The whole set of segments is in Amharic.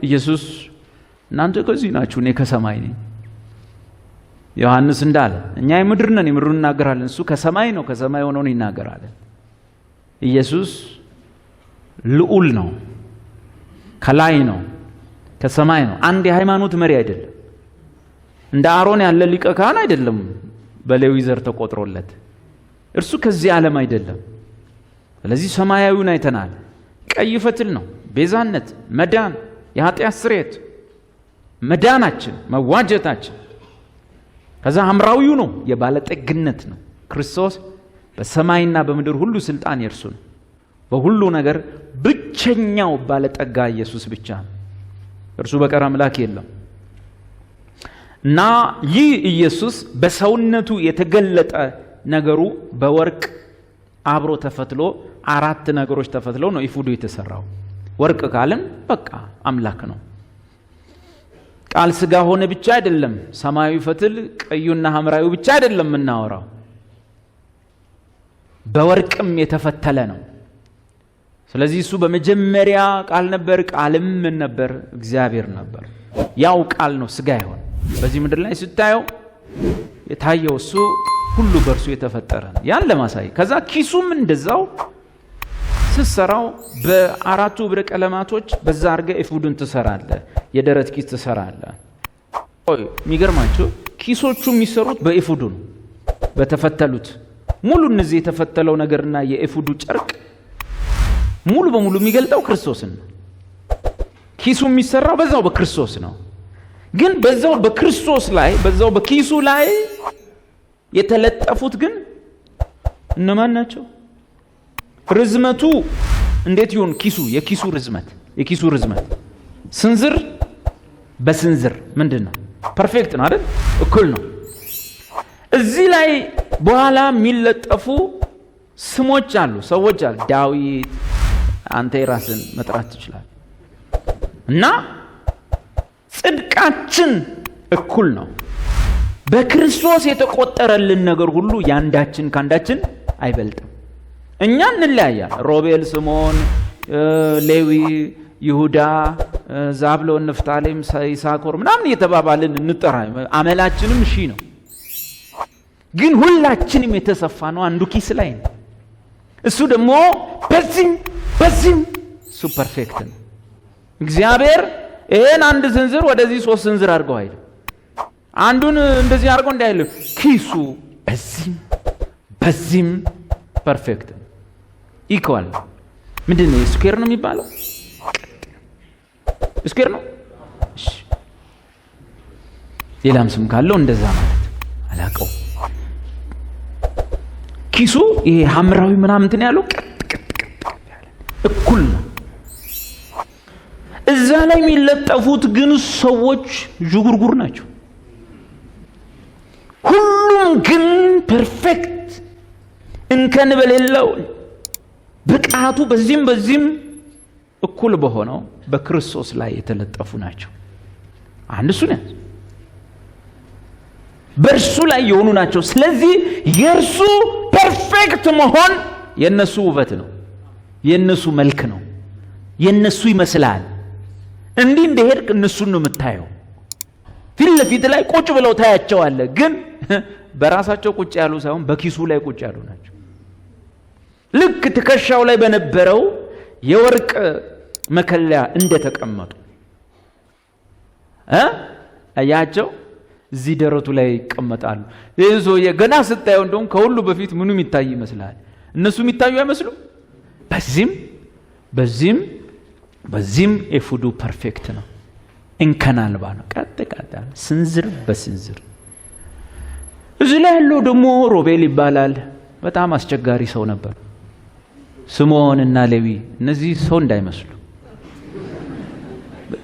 ኢየሱስ እናንተ ከዚህ ናችሁ እኔ ከሰማይ ነኝ። ዮሐንስ እንዳለ እኛ የምድር ነን የምድሩን እናገራለን፣ እሱ ከሰማይ ነው ከሰማይ ሆኖ ይናገራል። ኢየሱስ ልዑል ነው፣ ከላይ ነው፣ ከሰማይ ነው። አንድ የሃይማኖት መሪ አይደለም። እንደ አሮን ያለ ሊቀ ካህን አይደለም በሌዊ ዘር ተቆጥሮለት። እርሱ ከዚህ ዓለም አይደለም። ስለዚህ ሰማያዊውን አይተናል። ቀይ ፈትል ነው፣ ቤዛነት፣ መዳን፣ የኃጢአት ስርየት፣ መዳናችን፣ መዋጀታችን። ከዛ ሐምራዊው ነው፣ የባለጠግነት ነው። ክርስቶስ በሰማይና በምድር ሁሉ ስልጣን የእርሱ ነው። በሁሉ ነገር ብቸኛው ባለጠጋ ኢየሱስ ብቻ ነው። እርሱ በቀር አምላክ የለም። እና ይህ ኢየሱስ በሰውነቱ የተገለጠ ነገሩ በወርቅ አብሮ ተፈትሎ 4 ነገሮች ተፈትለው ነው ኢፉዱ የተሰራው። ወርቅ ካልን በቃ አምላክ ነው። ቃል ስጋ ሆነ ብቻ አይደለም። ሰማያዊ ፈትል ቀዩና ሐምራዊው ብቻ አይደለም እናወራው፣ በወርቅም የተፈተለ ነው። ስለዚህ እሱ በመጀመሪያ ቃል ነበር፣ ቃልም ምን ነበር? እግዚአብሔር ነበር። ያው ቃል ነው ስጋ ይሆን። በዚህ ምድር ላይ ስታየው የታየው እሱ ሁሉ በእርሱ የተፈጠረ ነው። ያን ለማሳየት ከዛ ኪሱም እንደዛው ስትሰራው በ4 ህብረ ቀለማቶች በዛ አድርገህ ኤፉዱን ትሰራለህ። የደረት ኪስ ትሰራለህ። የሚገርማችሁ ኪሶቹ የሚሰሩት በኤፉዱ ነው፣ በተፈተሉት ሙሉ። እነዚህ የተፈተለው ነገርና የኤፉዱ ጨርቅ ሙሉ በሙሉ የሚገልጠው ክርስቶስን ነው። ኪሱ የሚሰራው በዛው በክርስቶስ ነው። ግን በዛው በክርስቶስ ላይ በዛው በኪሱ ላይ የተለጠፉት ግን እነማን ናቸው? ርዝመቱ እንዴት ይሁን? የኪሱ ርዝመት ስንዝር በስንዝር ምንድነው? ፐርፌክት ነው አይደል? እኩል ነው። እዚህ ላይ በኋላ የሚለጠፉ ስሞች አሉ፣ ሰዎች አሉ። ዳዊት፣ አንተ የራስን መጥራት ትችላለህ። እና ጽድቃችን እኩል ነው። በክርስቶስ የተቆጠረልን ነገር ሁሉ ያንዳችን ካንዳችን አይበልጥም። እኛ እንለያያል። ሮቤል፣ ስምዖን፣ ሌዊ፣ ይሁዳ፣ ዛብሎን፣ ንፍታሌም፣ ይሳኮር ምናምን እየተባባልን እንጠራ። አመላችንም እሺ ነው። ግን ሁላችንም የተሰፋ ነው አንዱ ኪስ ላይ ነው። እሱ ደግሞ በዚህም እሱ ፐርፌክት ነው። እግዚአብሔር ይሄን አንድ ስንዝር ወደዚህ 3 ስንዝር አድርገው አይደል፣ አንዱን እንደዚህ አድርገው እንዳይል ኪሱ በዚህም ፐርፌክት ነው። ኢኳል ምንድን ነው? ስኩዌር ነው የሚባለው። ስኩዌር ነው። እሺ ሌላም ስም ካለው እንደዛ ማለት አላቀው። ኪሱ ይሄ ሐምራዊ ምናምን እንትን ያለው እኩል ነው። እዛ ላይ የሚለጠፉት ግን ሰዎች ዥጉርጉር ናቸው። ሁሉም ግን ፐርፌክት እንከን በሌለው ብቃቱ በዚህም እኩል በሆነው በክርስቶስ ላይ የተለጠፉ ናቸው። አንድ እሱ ነው፣ በእርሱ ላይ የሆኑ ናቸው። ስለዚህ የእርሱ ፐርፌክት መሆን የነሱ ውበት ነው፣ የነሱ መልክ ነው፣ የነሱ ይመስላል። እንዲህ እንደሄድክ እነሱን ነው የምታየው። ፊት ለፊት ላይ ቁጭ ብለው ታያቸዋለህ፣ ግን በራሳቸው ቁጭ ያሉ ሳይሆን በኪሱ ላይ ቁጭ ያሉ ናቸው። ልክ ትከሻው ላይ በነበረው የወርቅ መከለያ እንደተቀመጡ አያቸው። እዚህ ደረቱ ላይ ይቀመጣሉ። ይህ ሰውዬ ገና ስታየው እንደውም ከሁሉ በፊት ምኑ የሚታይ ይመስላል? እነሱ የሚታዩ አይመስሉም? በዚህም ኤፉዱ ፐርፌክት ነው፣ እንከን አልባ ነው። ቀጥ ስንዝር በስንዝር። እዚህ ላይ ያለው ደግሞ ሮቤል ይባላል። በጣም አስቸጋሪ ሰው ነበር። ስምዖን እና ሌዊ እነዚህ ሰው እንዳይመስሉ፣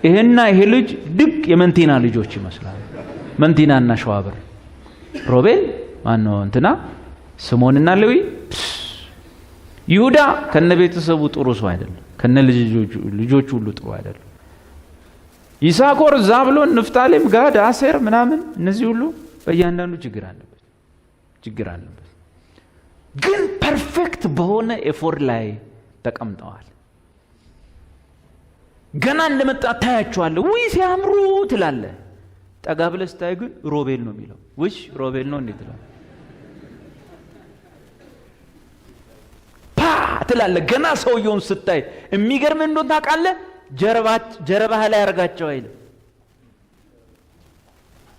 ይሄና ይሄ ልጅ ድቅ የመንቲና ልጆች ይመስላል። መንቲናና ሸዋብር። ሮቤል ማነው? እንትና ስምዖንና ሌዊ። ይሁዳ ከነቤተሰቡ ጥሩ ሰው አይደለም፣ ከነ ልጆቹ ሁሉ ጥሩ አይደለም። ይሳኮር፣ ዛብሎን፣ ንፍታሌም፣ ጋድ፣ አሴር ምናምን እነዚህ ሁሉ በእያንዳንዱ ችግር አለበት። ግን ፐርፌክት በሆነ ኤፎር ላይ ተቀምጠዋል። ገና እንደመጣ ታያቸዋለህ። ውይ ሲያምሩ ትላለህ። ጠጋ ብለህ ስታይ ግን ሮቤል ነው የሚለው። ውይ ሮቤል ነው እንዴት ትላለህ? ትላለህ። ገና ሰውየውን ስታይ የሚገርም እንደሆነ ታውቃለህ። ጀርባህ ላይ ያርጋቸው አይልም።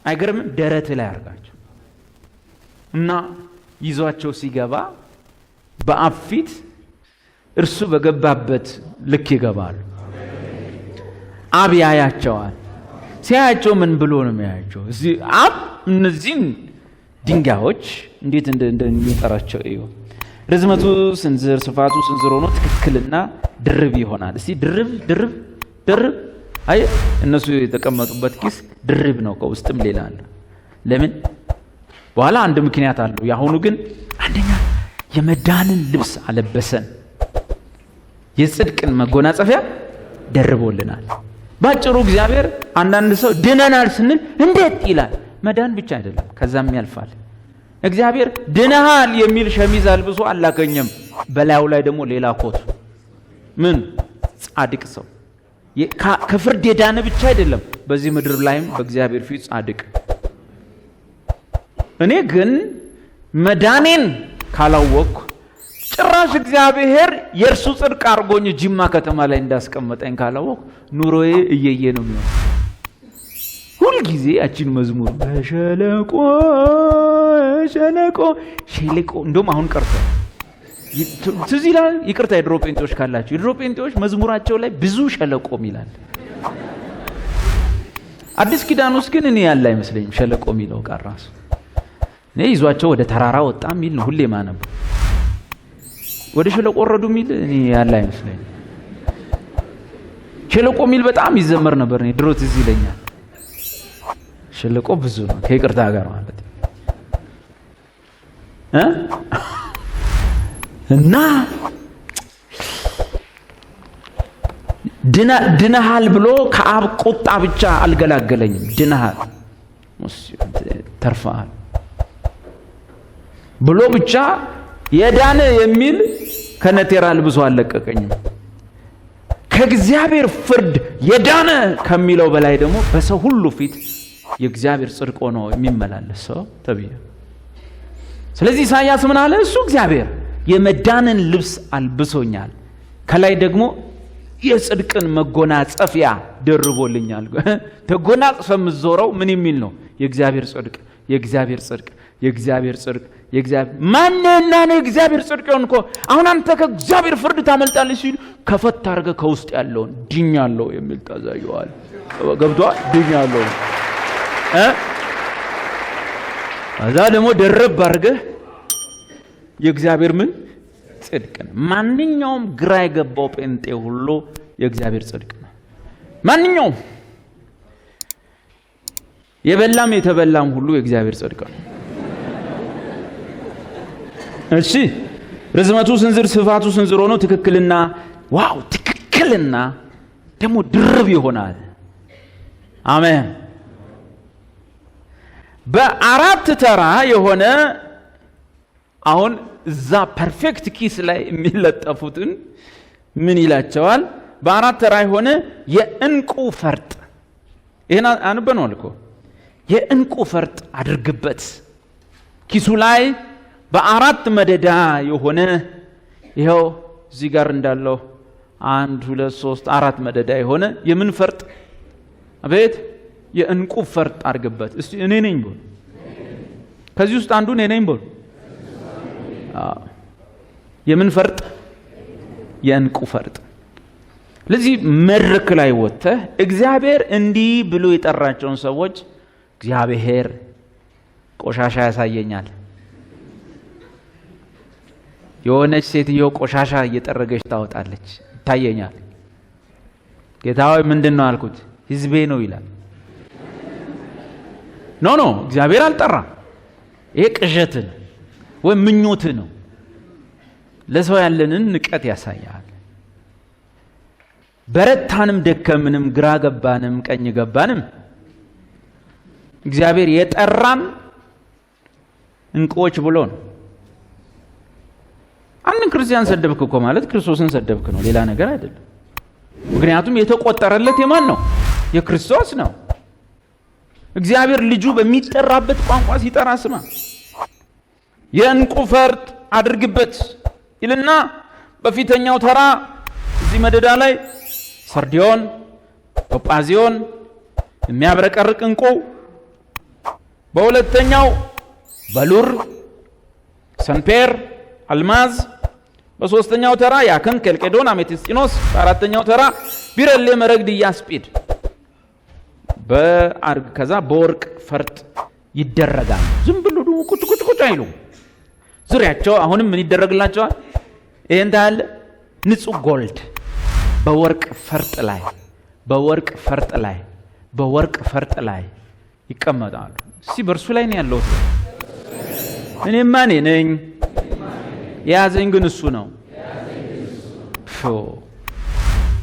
አይገርምም? ደረት ላይ ያርጋቸው እና ይዟቸው ሲገባ በአብ ፊት እርሱ በገባበት ልክ ይገባሉ። አብ ያያቸዋል። ሲያያቸው ምን ብሎ ነው የሚያያቸው? እዚህ አብ እነዚህን ድንጋዮች እንዴት እንደሚጠራቸው እዩ። ርዝመቱ ስንዝር ስፋቱ ስንዝር ሆኖ ትክክልና ድርብ ይሆናል። እስቲ ድርብ አይ እነሱ የተቀመጡበት ኪስ ድርብ ነው፣ ከውስጥም ሌላ አለ። ለምን? በኋላ አንድ ምክንያት አለው። ያሁኑ ግን አንደኛ የመዳንን ልብስ አለበሰን፣ የጽድቅን መጎናጸፊያ ደርቦልናል። ባጭሩ እግዚአብሔር አንዳንድ ሰው ድነናል ስንል እንዴት ይላል። መዳን ብቻ አይደለም፣ ከዛም ያልፋል። እግዚአብሔር ድነሃል የሚል ሸሚዝ አልብሶ አላገኘም። በላዩ ላይ ደግሞ ሌላ ኮት። ምን? ጻድቅ ሰው ከፍርድ የዳነ ብቻ አይደለም፣ በዚህ ምድር ላይም በእግዚአብሔር ፊት ጻድቅ። እኔ ግን መዳኔን ካላወቅኩ ጭራሽ እግዚአብሔር የእርሱ ጽድቅ አርጎኝ ጅማ ከተማ ላይ እንዳስቀመጠኝ ካላወቅኩ ኑሮዬ እየየ ነው የሚሆነው። ሁልጊዜ ያችን መዝሙር በሸለቆ እንደውም አሁን ቀርቷል። ትዝ ይላል። ይቅርታ የድሮ ጴንጤዎች ካላችሁ፣ የድሮ ጴንጤዎች መዝሙራቸው ላይ ብዙ ሸለቆም ይላል። አዲስ ኪዳን ውስጥ ግን እኔ ያለ አይመስለኝም ሸለቆ የሚለው ቃል ራሱ። እኔ ይዟቸው ወደ ተራራ ወጣ የሚል ነው ሁሌ ማነበው። ወደ ሸለቆ ወረዱ የሚል እኔ ያለ አይመስለኝም። ሸለቆ የሚል በጣም ይዘመር ነበር። እኔ ድሮ ትዝ ይለኛል። ሸለቆ ብዙ ነው ከይቅርታ ጋር ማለት እና ድነሃል ብሎ ከአብ ቁጣ ብቻ አልገላገለኝም። ድነሃል ተርፈሃል ብሎ ብቻ የዳነ የሚል ከነቴራ ልብሶ አልለቀቀኝም። ከእግዚአብሔር ፍርድ የዳነ ከሚለው በላይ ደግሞ በሰው ሁሉ ፊት የእግዚአብሔር ጽድቅ ሆኖ የሚመላለስ ሰው ተብዬ። ስለዚህ ኢሳይያስ ምን አለ? እሱ እግዚአብሔር የመዳንን ልብስ አልብሶኛል፣ ከላይ ደግሞ የጽድቅን መጎናጸፊያ ደርቦልኛል። ተጎናጽፈ የምትዞረው ምን የሚል ነው? የእግዚአብሔር ጽድቅ፣ የእግዚአብሔር ጽድቅ፣ የእግዚአብሔር ጽድቅ፣ የእግዚአብሔር ማንና ነው የእግዚአብሔር ጽድቅ ሆንኮ። አሁን አንተ ከእግዚአብሔር ፍርድ ታመልጣለህ ሲል ከፈት አድርገህ ከውስጥ ያለውን ድኛለሁ የሚል ታዛየዋል። ገብቶሃል? ድኛለሁ እዛ ደግሞ ደረብ አድርገህ የእግዚአብሔር ምን ጽድቅ ነው። ማንኛውም ግራ የገባው ጴንጤ ሁሉ የእግዚአብሔር ጽድቅ ነው። ማንኛውም የበላም የተበላም ሁሉ የእግዚአብሔር ጽድቅ ነው። እሺ ርዝመቱ ስንዝር ስፋቱ ስንዝር ሆኖ ትክክልና ዋው ትክክልና ደግሞ ድርብ ይሆናል። አሜን። በአራት ተራ የሆነ አሁን እዛ ፐርፌክት ኪስ ላይ የሚለጠፉትን ምን ይላቸዋል? በአራት ተራ የሆነ የእንቁ ፈርጥ። ይሄን አንበነዋል እኮ። የእንቁ ፈርጥ አድርግበት። ኪሱ ላይ በአራት መደዳ የሆነ ይኸው እዚህ ጋር እንዳለው 1 2 3 4 መደዳ የሆነ የምን ፈርጥ? አቤት የእንቁ ፈርጥ አድርግበት። እስቲ እኔ ነኝ በል። ከዚህ ውስጥ አንዱ እኔ ነኝ በል። የምን ፈርጥ? የእንቁ ፈርጥ። ለዚህ መድረክ ላይ ወጥተህ እግዚአብሔር እንዲህ ብሎ የጠራቸውን ሰዎች እግዚአብሔር ቆሻሻ ያሳየኛል። የሆነች ሴትዮ ቆሻሻ እየጠረገች ታወጣለች፣ ይታየኛል። ጌታ ሆይ ምንድን ነው አልኩት። ህዝቤ ነው ይላል። ኖ እግዚአብሔር አልጠራ። ይሄ ቅዠት ነው ወይ ምኞት ነው። ለሰው ያለንን ንቀት ያሳያል። በረታንም ደከምንም ግራ ገባንም ቀኝ ገባንም እግዚአብሔር የጠራን እንቁዎች ብሎ ነው። አንድን ክርስቲያን ሰደብክ እኮ ማለት ክርስቶስን ሰደብክ ነው፣ ሌላ ነገር አይደለም። ምክንያቱም የተቆጠረለት የማን ነው? የክርስቶስ ነው። እግዚአብሔር ልጁ በሚጠራበት ቋንቋ ሲጠራ ስማ። የዕንቁ ፈርጥ አድርግበት ይልና በፊተኛው ተራ እዚህ መደዳ ላይ ሰርዲዮን፣ ቶጳዚዮን የሚያብረቀርቅ ዕንቁ፣ በሁለተኛው በሉር፣ ሰንፔር፣ አልማዝ፣ በሶስተኛው ተራ ያክን፣ ኬልቄዶን፣ አሜቴስጢኖስ፣ በአራተኛው ተራ ቢረሌ፣ መረግድ፣ ኢያስጲድ ከዛ በወርቅ ፈርጥ ይደረጋል። ዝም ብሎ ቁጭ አይሉ ዙሪያቸው አሁንም ምን ይደረግላቸዋል? ይሄን ታያለ። ንጹህ ጎልድ በወርቅ ፈርጥ ላይ ይቀመጣሉ። እስቲ በእርሱ ላይ ነው ያለው። እኔማ እኔ ነኝ፣ የያዘኝ ግን እሱ ነው።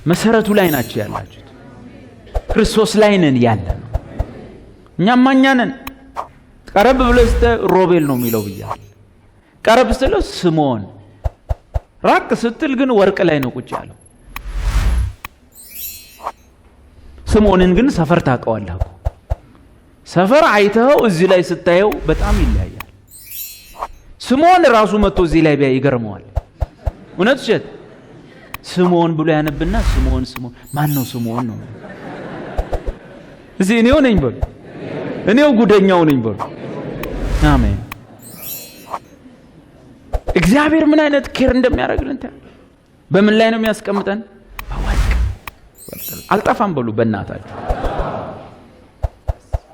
መሰረቱ ላይ ናቸው ያላችሁት። ክርስቶስ ላይ ነን ያለ ነው። እኛማ እኛ ነን። ቀረብ ብለህ ሮቤል ነው የሚለው ብያለሁ። ቀረብ ስትለው ስምዖን፣ ራቅ ስትል ግን ወርቅ ላይ ነው ቁጭ ያለው። ስምዖንን ግን ሰፈር ታውቀዋለህ እኮ። ሰፈር አይተኸው እዚህ ላይ ስታየው በጣም ይለያያል። ስምዖን ራሱ መጥቶ እዚህ ላይ ቢያይ ይገርመዋል። እውነት ውሸት? ስምዖን ብሎ ያነብና ስምዖን ማን ነው ስምዖን ነው? እዚህ እኔው ነኝ በሉ፣ እኔው ጉደኛው ነኝ በሉ። አሜን። እግዚአብሔር ምን አይነት ኬር እንደሚያደርግልን በምን ላይ ነው የሚያስቀምጠን? በወርቅ አልጠፋም በሉ በእናታችሁ።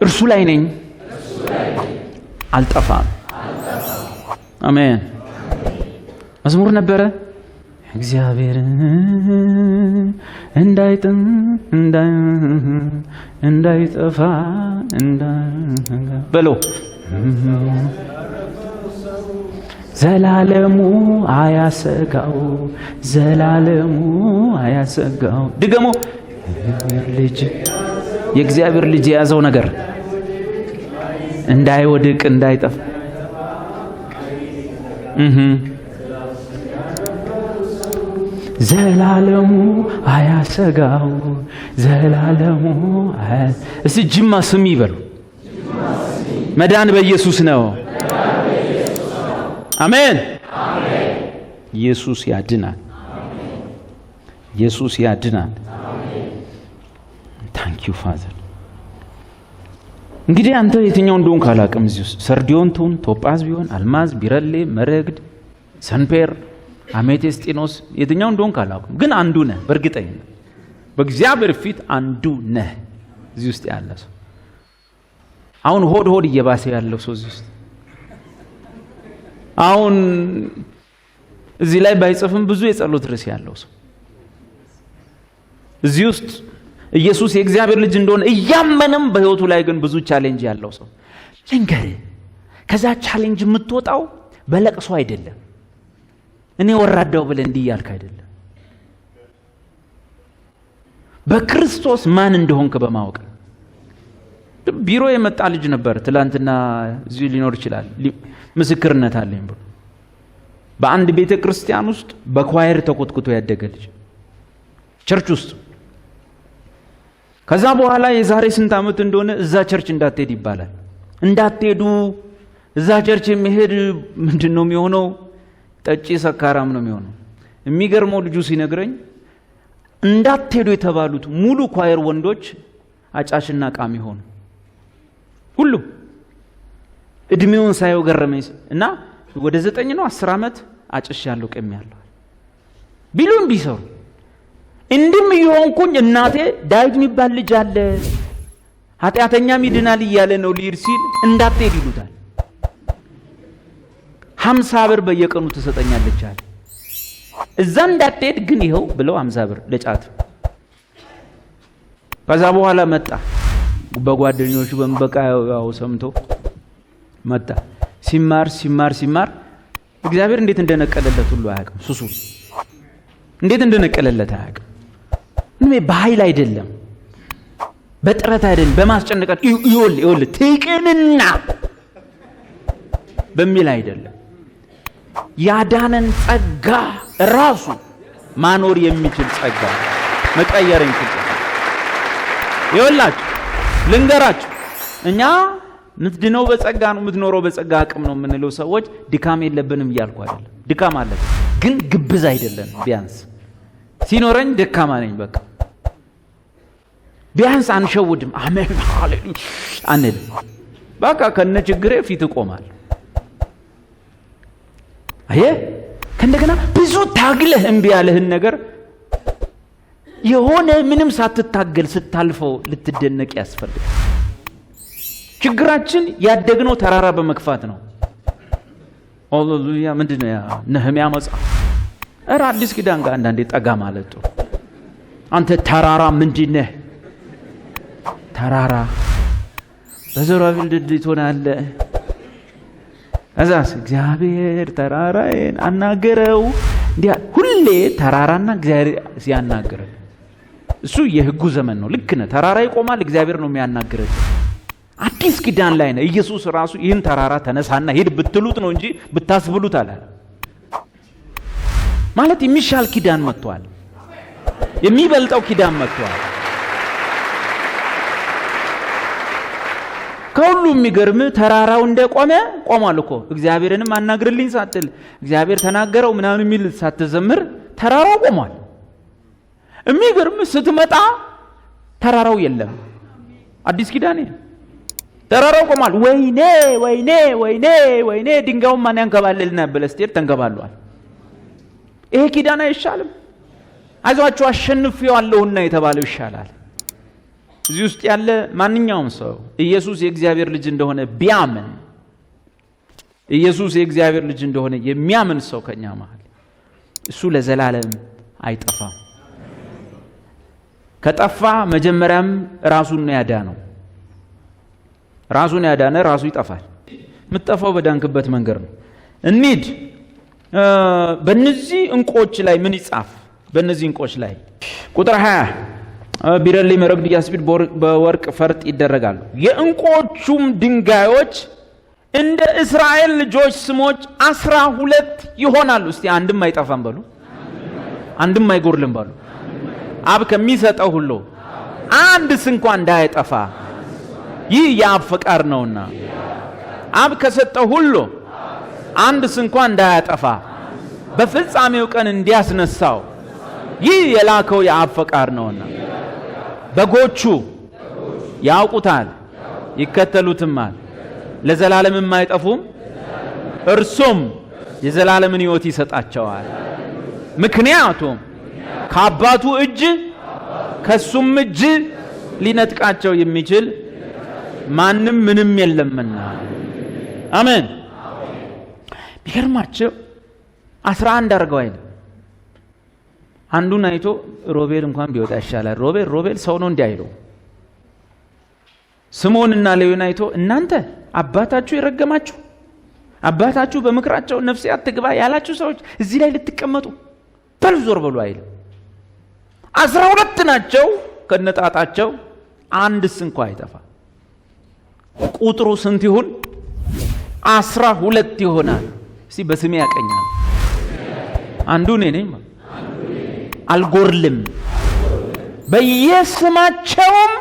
እርሱ ላይ ነኝ፣ አልጠፋም። አሜን። መዝሙር ነበረ እግዚአብሔር እንዳይጠፋ በለው ዘላለሙ አያሰጋው። ድገሞ የእግዚአብሔር ልጅ የያዘው ነገር እንዳይወድቅ እንዳይጠፋ ዘላለሙ አያሰጋው። እስቲ ጅማ ስሚ በሉ። መዳን በኢየሱስ ነው። አሜን። ኢየሱስ ያድናል። ታንክ ዩ ፋዘር። እንግዲህ አንተ የትኛው እንደሆን ካላቅም እዚህ ውስጥ ሰርዲዮን ትሁን፣ ቶጳዝ ቢሆን፣ አልማዝ፣ ቢረሌ፣ መረግድ፣ ሰንፔር፣ አሜቴስጢኖስ የትኛው እንደሆን ካላቅም ግን አንዱ ነህ። በእርግጠኝነት በእግዚአብሔር ፊት አንዱ ነህ። እዚህ ውስጥ ያለ ሰው አሁን ሆድ እየባሰ ያለው ሰው እዚህ ውስጥ አሁን እዚህ ላይ ባይጽፍም ብዙ የጸሎት ርዕስ ያለው ሰው እዚህ ውስጥ ኢየሱስ የእግዚአብሔር ልጅ እንደሆነ እያመነም በህይወቱ ላይ ግን ብዙ ቻሌንጅ ያለው ሰው ልንገርህ፣ ከዛ ቻሌንጅ የምትወጣው በለቅሶ አይደለም። እኔ ወራዳው ብለህ እንዲህ ያልክ አይደለም። በክርስቶስ ማን እንደሆንክ በማወቅ ቢሮ የመጣ ልጅ ነበር ትላንትና፣ እዚህ ሊኖር ይችላል። ምስክርነት አለኝ ብሎ በአንድ ቤተ ክርስቲያን ውስጥ በኳየር ተኮትኩቶ ያደገ ልጅ ቸርች ውስጥ። ከዛ በኋላ የዛሬ ስንት ዓመት እንደሆነ እዛ ቸርች እንዳትሄድ ይባላል። እንዳትሄዱ እዛ ቸርች የሚሄድ ምንድነው የሚሆነው? ጠጪ ሰካራም ነው የሚሆነው። የሚገርመው ልጁ ሲነግረኝ እንዳትሄዱ የተባሉት ሙሉ ኳየር ወንዶች አጫሽና ቃሚ ሆኑ። ሁሉ እድሜውን ሳይው ገረመኝ እና ወደ 9 ነው 10 ዓመት አጭሽ ያለው ቀም ያለው ቢሉን ቢሰሩ እንድም ይሆንኩኝ እናቴ ዳዊት የሚባል ልጅ አለ ኃጢአተኛም ይድናል እያለ ነው ሊር ሲል እንዳትሄድ ይሉታል። 50 ብር በየቀኑ ትሰጠኛለች አለ። እዛ እንዳትሄድ ግን ይኸው ብለው 50 ብር ለጫት። ከዛ በኋላ መጣ በጓደኞቹ በመበቃ ያው ሰምቶ መጣ። ሲማር እግዚአብሔር እንዴት እንደነቀለለት ሁሉ አያውቅም። ሱሱ እንዴት እንደነቀለለት አያውቅም። በኃይል አይደለም፣ በጥረት አይደለም፣ በማስጨነቃት ይወል ትቅንና በሚል አይደለም። ያዳነን ጸጋ ራሱ ማኖር የሚችል ጸጋ መቀየር እንችላለን። ይኸውላችሁ ልንገራችሁ፣ እኛ ምትድነው በጸጋ ነው፣ ምትኖረው በጸጋ አቅም ነው የምንለው ሰዎች ድካም የለብንም እያልኩ አይደለም። ድካም አለ፣ ግን ግብዝ አይደለም። ቢያንስ ሲኖረኝ ደካማ ነኝ በቃ ቢያንስ አንሸውድም። አሜን ሃሌሉያ አንል በቃ ከነ ችግሬ ፊት እቆማለሁ። አየህ ከእንደገና ብዙ ታግለህ እምቢ ያለህን ነገር የሆነ ምንም ሳትታገል ስታልፈው ልትደነቅ ያስፈልጋል። ችግራችን ያደግነው ተራራ በመግፋት ነው። ሃሌሉያ ምንድነው ያ ነህምያ መጽሐፍ እረ አዲስ ኪዳን ጋር አንዳንዴ ጠጋ ማለት ጥሩ። አንተ ተራራ ምንድነህ? ተራራ በዘሩባቤል ድልድይ ትሆናለህ። እዛስ እግዚአብሔር ተራራዬን አናገረው። እንዲያ ሁሌ ተራራና እግዚአብሔር ሲያናገረን እሱ የሕጉ ዘመን ነው። ልክ ነህ። ተራራ ይቆማል፣ እግዚአብሔር ነው የሚያናግረው። አዲስ ኪዳን ላይ ነው። ኢየሱስ ራሱ ይህን ተራራ ተነሳና ሂድ ብትሉት ነው እንጂ ብታስብሉት አላለ። ማለት የሚሻል ኪዳን መጥቷል። የሚበልጠው ኪዳን መጥቷል። ከሁሉ የሚገርም ተራራው እንደቆመ ቆሟል እኮ። እግዚአብሔርንም አናግርልኝ ሳትል እግዚአብሔር ተናገረው ምናምን የሚል ሳትዘምር ተራራው ቆሟል። የሚገርም ስትመጣ ተራራው የለም። አዲስ ኪዳን ተራራው ቆሟል። ወይኔ ወይኔ ወይኔ ወይኔ ድንጋዩን ማን ያንከባልልና በለስቴር ተንከባሏል። ይሄ ኪዳን አይሻልም? አይዟችሁ አሸንፌዋለሁና የተባለው ይሻላል። እዚህ ውስጥ ያለ ማንኛውም ሰው ኢየሱስ የእግዚአብሔር ልጅ እንደሆነ ቢያምን ኢየሱስ የእግዚአብሔር ልጅ እንደሆነ የሚያምን ሰው ከኛ መሃል እሱ ለዘላለም አይጠፋም። ከጠፋ መጀመሪያም ራሱን ነው ያዳነው። ራሱን ያዳነ ራሱ ይጠፋል። የምትጠፋው በዳንክበት መንገድ ነው። እንሂድ። በእነዚህ እንቆች ላይ ምን ይጻፍ? በእነዚህ እንቆች ላይ ቁጥር 20 ቢረሌ መረግድ ያስቢድ በወርቅ ፈርጥ ይደረጋሉ። የእንቆቹም ድንጋዮች እንደ እስራኤል ልጆች ስሞች 12 ይሆናሉ። እስቲ አንድም አይጠፋም በሉ፣ አንድም አይጎርልም በሉ። አብ ከሚሰጠው ሁሉ አንድስ እንኳን እንዳይጠፋ ይህ የአብ ፈቃድ ነውና፣ አብ ከሰጠው ሁሉ አንድስ እንኳን እንዳያጠፋ በፍጻሜው ቀን እንዲያስነሳው ይህ የላከው የአብ ፈቃድ ነውና፣ በጎቹ ያውቁታል ይከተሉትማል፣ ለዘላለምም አይጠፉም፣ እርሱም የዘላለምን ሕይወት ይሰጣቸዋል። ምክንያቱም ከአባቱ እጅ ከሱም እጅ ሊነጥቃቸው የሚችል ማንም ምንም የለምና። አሜን። ቢገርማቸው 11 አድርገው አይደል? አንዱን አይቶ ሮቤል እንኳን ቢወጣ ይሻላል፣ ሮቤል ሰው ነው እንዲያይለው። ስምዖንና ሌዊን አይቶ እናንተ አባታችሁ የረገማችሁ አባታችሁ በምክራቸው ነፍሴ አትግባ ያላችሁ ሰዎች እዚህ ላይ ልትቀመጡ በሉ ዞር በሉ አይልም። 12 ናቸው ከነጣጣቸው፣ አንድስ እንኳን አይጠፋ። ቁጥሩ ስንት ይሁን? 12 ይሆናል። እስቲ በስሜ ያቀኛል። አንዱ እኔ ነኝ፣ አልጎርልም። በየስማቸውም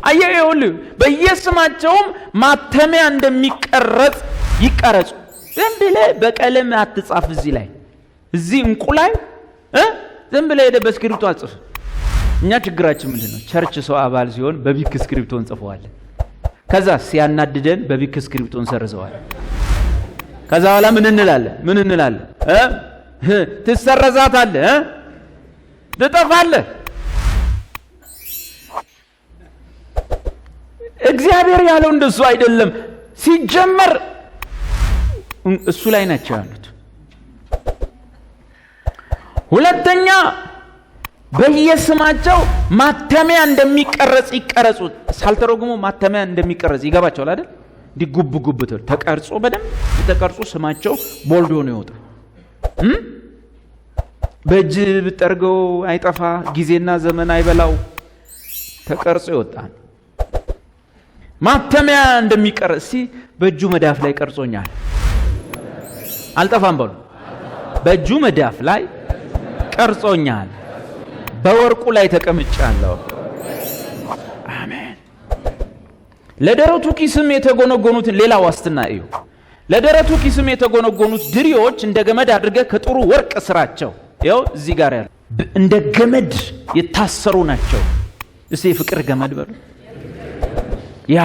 አየኸውልህ፣ በየስማቸውም ማተሚያ እንደሚቀረጽ ይቀረጹ። ዝም ብለህ በቀለም አትጻፍ። እዚህ ላይ እዚህ እንቁ ላይ ዝም ብለህ ሄደህ በስክሪፕቶ አጽፍ። እኛ ችግራችን ምንድን ነው? ቸርች ሰው አባል ሲሆን በቢክ ስክሪፕቶ እንጽፈዋለን። ከዛ ሲያናድደን በቢክ ስክሪፕቶ እንሰርዘዋለን። ከዛ በኋላ ምን እንላለን? ትሰረዛታለህ፣ ትጠፋለህ። እግዚአብሔር ያለው እንደሱ አይደለም። ሲጀመር እሱ ላይ ናቸው ያሉት። ሁለተኛ በየስማቸው ማተሚያ እንደሚቀረጽ ይቀረጹ። ሳልተረጉሙ ማተሚያ እንደሚቀረጽ ይገባቸዋል አይደል? ዲጉብ ጉብ ተቀርጾ በደንብ ተቀርጾ ስማቸው ቦልዶ ነው ይወጣ። በእጅ ብጠርገው አይጠፋ፣ ጊዜና ዘመን አይበላው፣ ተቀርጾ ይወጣል። ማተሚያ እንደሚቀረጽ በእጁ መዳፍ ላይ ቀርጾኛል፣ አልጠፋም በሉ። በእጁ መዳፍ ላይ ቀርጾኛል፣ በወርቁ ላይ ተቀምጫለሁ። አሜን። ለደረቱ ኪስም የተጎነጎኑትን ሌላ ዋስትና እዩ። ለደረቱ ኪስም የተጎነጎኑት ድሪዎች እንደ ገመድ አድርገህ ከጥሩ ወርቅ ስራቸው። ይኸው እዚህ ጋር ያለ እንደ ገመድ የታሰሩ ናቸው። እስቲ የፍቅር ገመድ በሉ። ያ